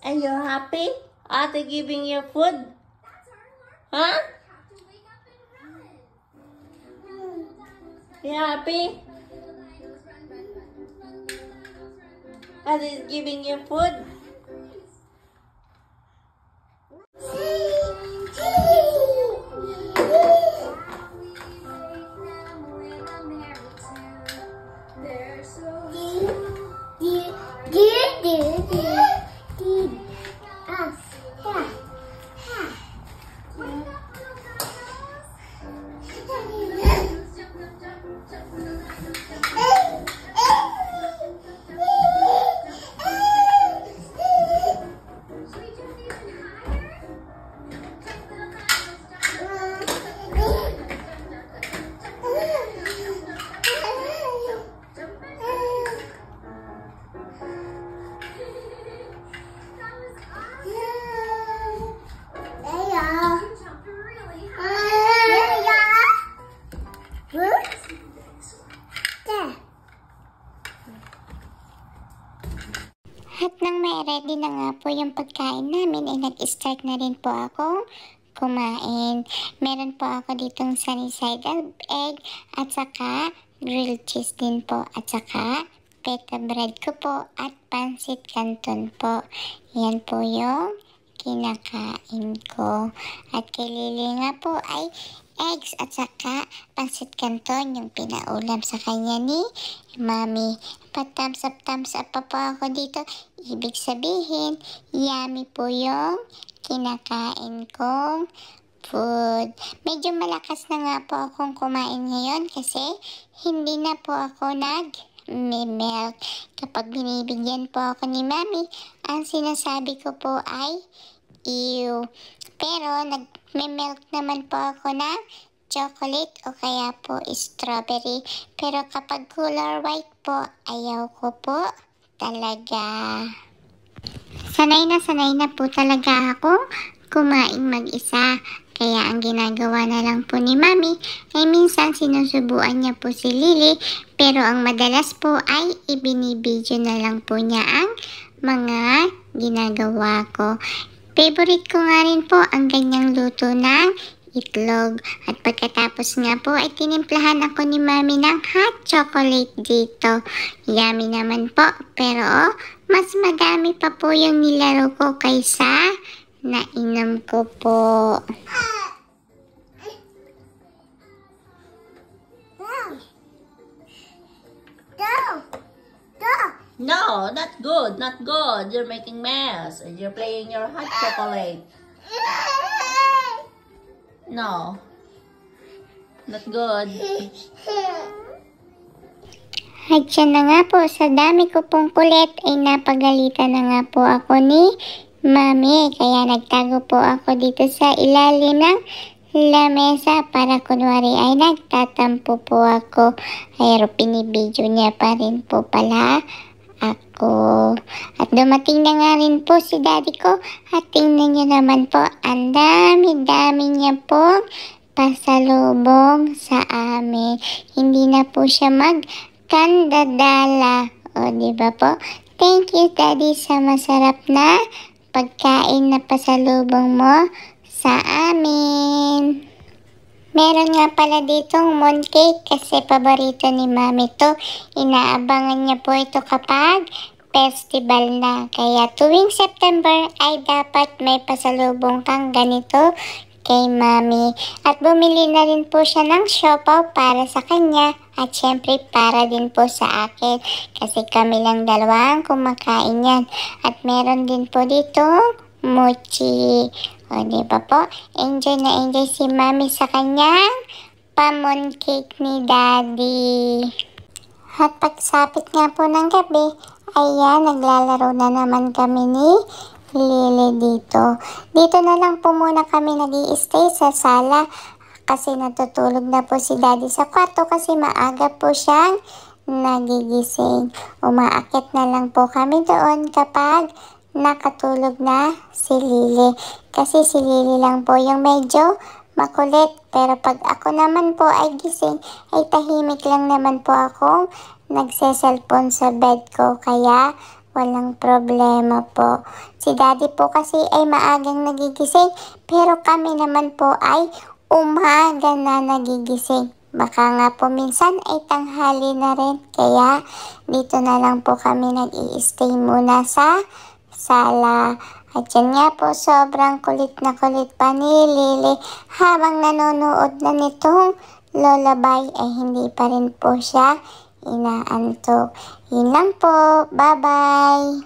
And you're happy? Ate giving you food? Huh? You happy? Ate is giving you food? At nang may ready na nga po yung pagkain namin, ay nag-start na rin po ako kumain. Meron po ako ditong sunny side egg at saka grilled cheese din po at saka pita bread ko po at pansit canton po. Yan po yung kinakain ko. At kay Lily nga po ay eggs at saka pansit canton yung pinaulam sa kanya ni Mami. Pa-thumbs up pa po ako dito. Ibig sabihin, yummy po yung kinakain kong food. Medyo malakas na nga po akong kumain ngayon kasi hindi na po ako nag-milk. Kapag binibigyan po ako ni Mami, ang sinasabi ko po ay ew. Pero nag-milk naman po ako na chocolate o kaya po strawberry. Pero kapag color white po, ayaw ko po talaga. Sanay na po talaga ako kumain mag-isa. Kaya ang ginagawa na lang po ni Mami ay minsan sinusubuan niya po si Lily. Pero ang madalas po ay ibinibidyo na lang po niya ang mga ginagawa ko. Favorite ko nga rin po ang ganyang luto ng itlog. At pagkatapos nga po ay tinimplahan ako ni Mami ng hot chocolate dito. Yummy naman po. Pero mas madami pa po yung nilaro ko kaysa nainom ko po. No, not good, not good. You're making mess. And you're playing your hot chocolate. No. Not good. At siya na nga po, sa dami ko pong kulit ay napagalitan na nga po ako ni Mami. Kaya nagtago po ako dito sa ilalim ng lamesa para kunwari ay nagtatampo po ako. Pero pinibidyo niya pa rin po pala ako. At dumating na nga rin po si daddy ko. At tingnan niyo naman po, ang dami-dami niya po pasalubong sa amin. Hindi na po siya magkandadala. O, diba po? Thank you, daddy, sa masarap na pagkain na pasalubong mo sa amin. Meron nga pala ditong mooncake kasi paborito ni Mami to. Inaabangan niya po ito kapag festival na. Kaya tuwing September ay dapat may pasalubong kang ganito kay Mami. At bumili na rin po siya ng siopaw para sa kanya. At syempre para din po sa akin. Kasi kami lang dalawang kumakain yan. At meron din po dito mochi. O, diba po? Enjoy na enjoy si Mami sa kanyang pa-mooncake ni Daddy. At pagsapit nga po ng gabi, ayan, naglalaro na naman kami ni Lily dito. Dito na lang po muna kami nag-i-stay sa sala kasi natutulog na po si Daddy sa kwarto kasi maaga po siyang nagigising. Umaakit na lang po kami doon kapag nakatulog na si Lily. Kasi si Lily lang po yung medyo makulit. Pero pag ako naman po ay gising, ay tahimik lang naman po akong nagse-cellphone sa bed ko. Kaya Walang problema po. Si daddy po kasi ay maagang nagigising, pero kami naman po ay umaga na nagigising. Baka nga po minsan ay tanghali na rin, kaya dito na lang po kami nag-i-stay muna sa sala. At yan nga po, sobrang kulit na kulit pa ni Lily habang nanonood na nitong lullaby ay hindi pa rin po siya inaantok. Yun lang po. Bye-bye!